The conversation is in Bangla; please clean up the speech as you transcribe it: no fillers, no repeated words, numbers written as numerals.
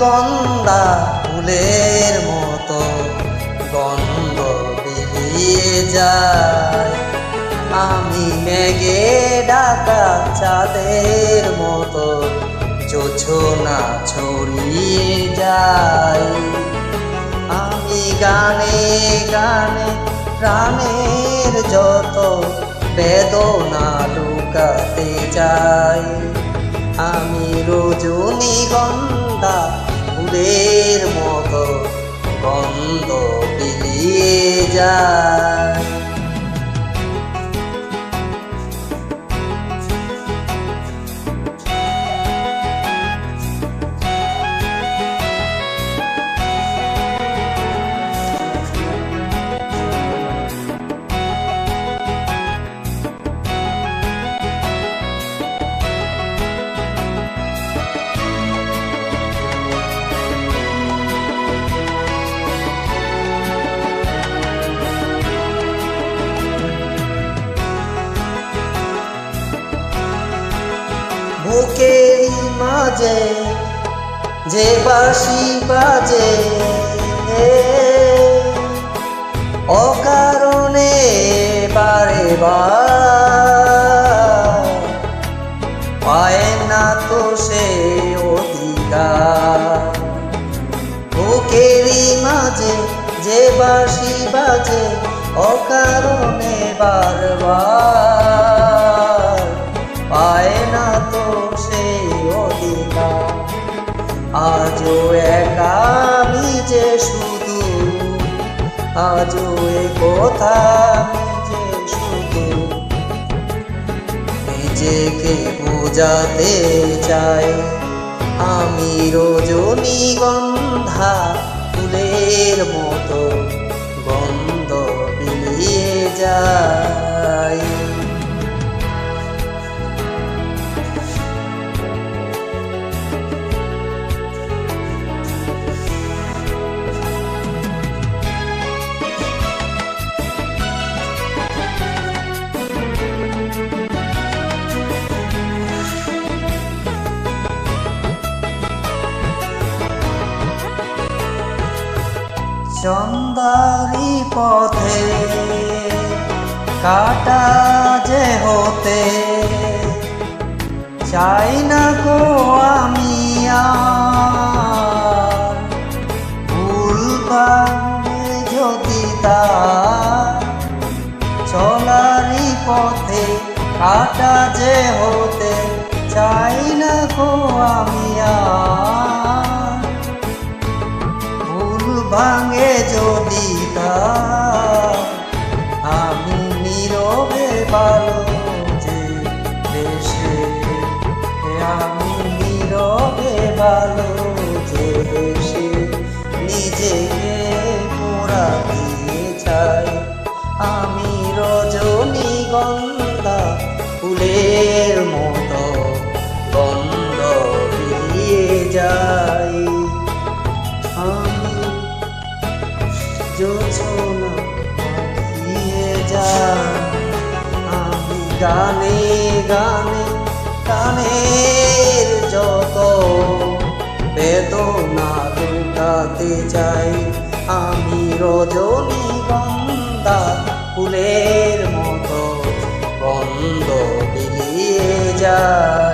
রজনীগন্ধা ফুলের মতো গন্ধ বিলিয়ে যায়। আমি মেঘে ঢাকা চাঁদের মতো জোছনা ছড়িয়ে যায়। আমি গানে গানে প্রাণের যত বেদনা লুকাতে চাই। আমি রজনীগন্ধা ফুলের মতো গন্ধ বিলিয়ে যায়। বুকের মাঝে যে বাঁশি বাজে অকারণে বারে বার, পায় না তো সে অধিকার। বুকের মাঝে যে বাঁশি বাজে অকারণে বারবার, পায় না তো সে অধিকার। আজও একা আমি যে শুধু, আজও এ কথা আমি যে শুধু নিজেকে বোঝাতে চাই। আমি রজনীগন্ধা ফুলের মতো গন্ধ বিলিয়ে যাই। চন্দারি পথে কাটা যে হতে চাই না গো আমি আর। ভুল ভাঙে যদি তার চলারি পথে কাটা যে হতে চাই না গো আমি আর। ভাঙে যদি তার আমি নীরবে ভালো যে দেশে, আমি নীরবে ভালো যে দেশে নিজেকে পোড়া দিয়ে চাই। আমি রজনীগন্ধা ফুলের মতো গন্ধ বিলিয়ে যাই। জোছনা দিয়ে যায়। আমি গানে গানে গানের যত বেদনা লুকাতে চাই। আমি রজনীগন্ধা ফুলের মতো গন্ধ বিলিয়ে যায়।